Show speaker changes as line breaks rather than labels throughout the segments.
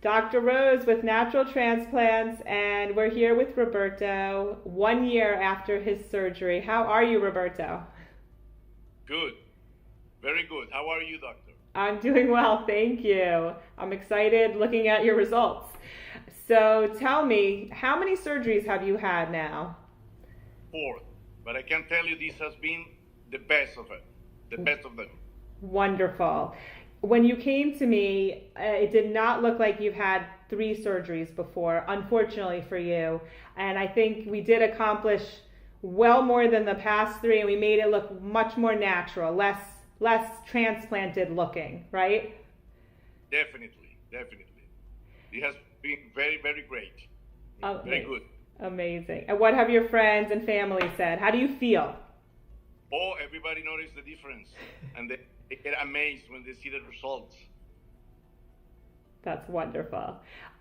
Dr. Rose with Natural Transplants, and we're here with Roberto 1 year after his surgery. How are you, Roberto?
Good. Very good. How are you, doctor?
I'm doing well, thank you. I'm excited looking at your results. So tell me, how many surgeries have you had now?
4th. But I can tell you this has been the best of it. The best of them.
Wonderful. When you came to me, it did not look like you've had 3 surgeries before, unfortunately for you. And I think we did accomplish well more than the past 3, and we made it look much more natural, less transplanted looking, right?
Definitely. It has been very, very great. Very good.
Amazing. And what have your friends and family said? How do you feel?
Oh, everybody noticed the difference. And they get amazed when they see the results.
That's wonderful.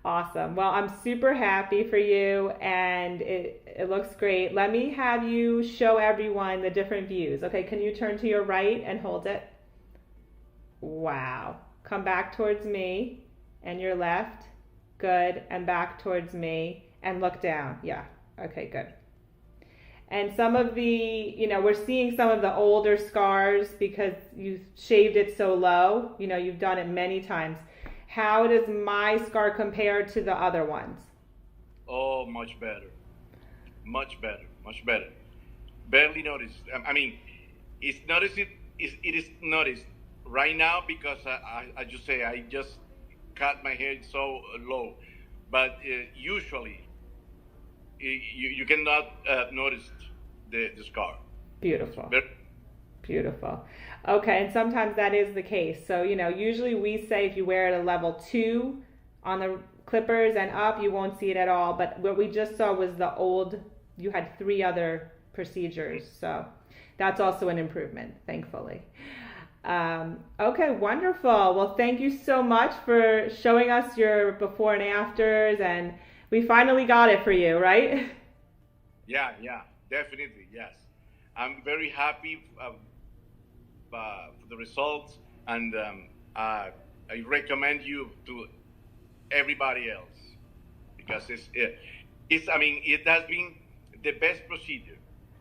Awesome. Well, I'm super happy for you, and it looks great. Let me have you show everyone the different views. Okay, can you turn to your right and hold it? Wow. Come back towards me and your left. Good. And back towards me and look down. Yeah. Okay, good. And some of the, we're seeing some of the older scars because you shaved it so low. You've done it many times. How does my scar compare to the other ones?
Oh, much better. Much better. Barely noticed. I mean, it is noticed right now because I just say I just cut my hair so low. But usually you cannot notice the scar.
Beautiful. Beautiful. Okay, and sometimes that is the case. So, usually we say if you wear it a level 2 on the clippers and up, you won't see it at all. But what we just saw was you had 3 other procedures. So that's also an improvement, thankfully. Okay, wonderful. Well, thank you so much for showing us your before and afters. And we finally got it for you, right?
Yeah, definitely, yes. I'm very happy for the results, and I recommend you to everybody else because it has been the best procedure.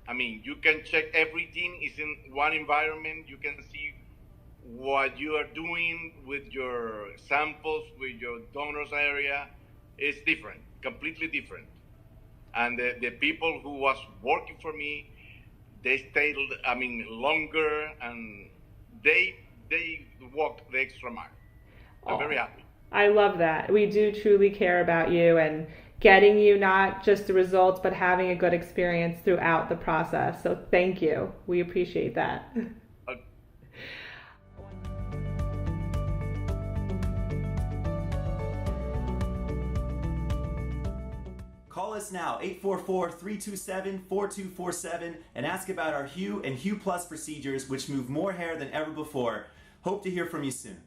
I mean, you can check everything is in one environment. You can see what you are doing with your samples, with your donors area. It's different, completely different. And the people who was working for me, they stayed, longer, and they walked the extra mile. I'm very happy.
I love that. We do truly care about you and getting you not just the results, but having a good experience throughout the process. So thank you. We appreciate that.
Call us now, 844-327-4247, and ask about our Hue and Hue Plus procedures, which move more hair than ever before. Hope to hear from you soon.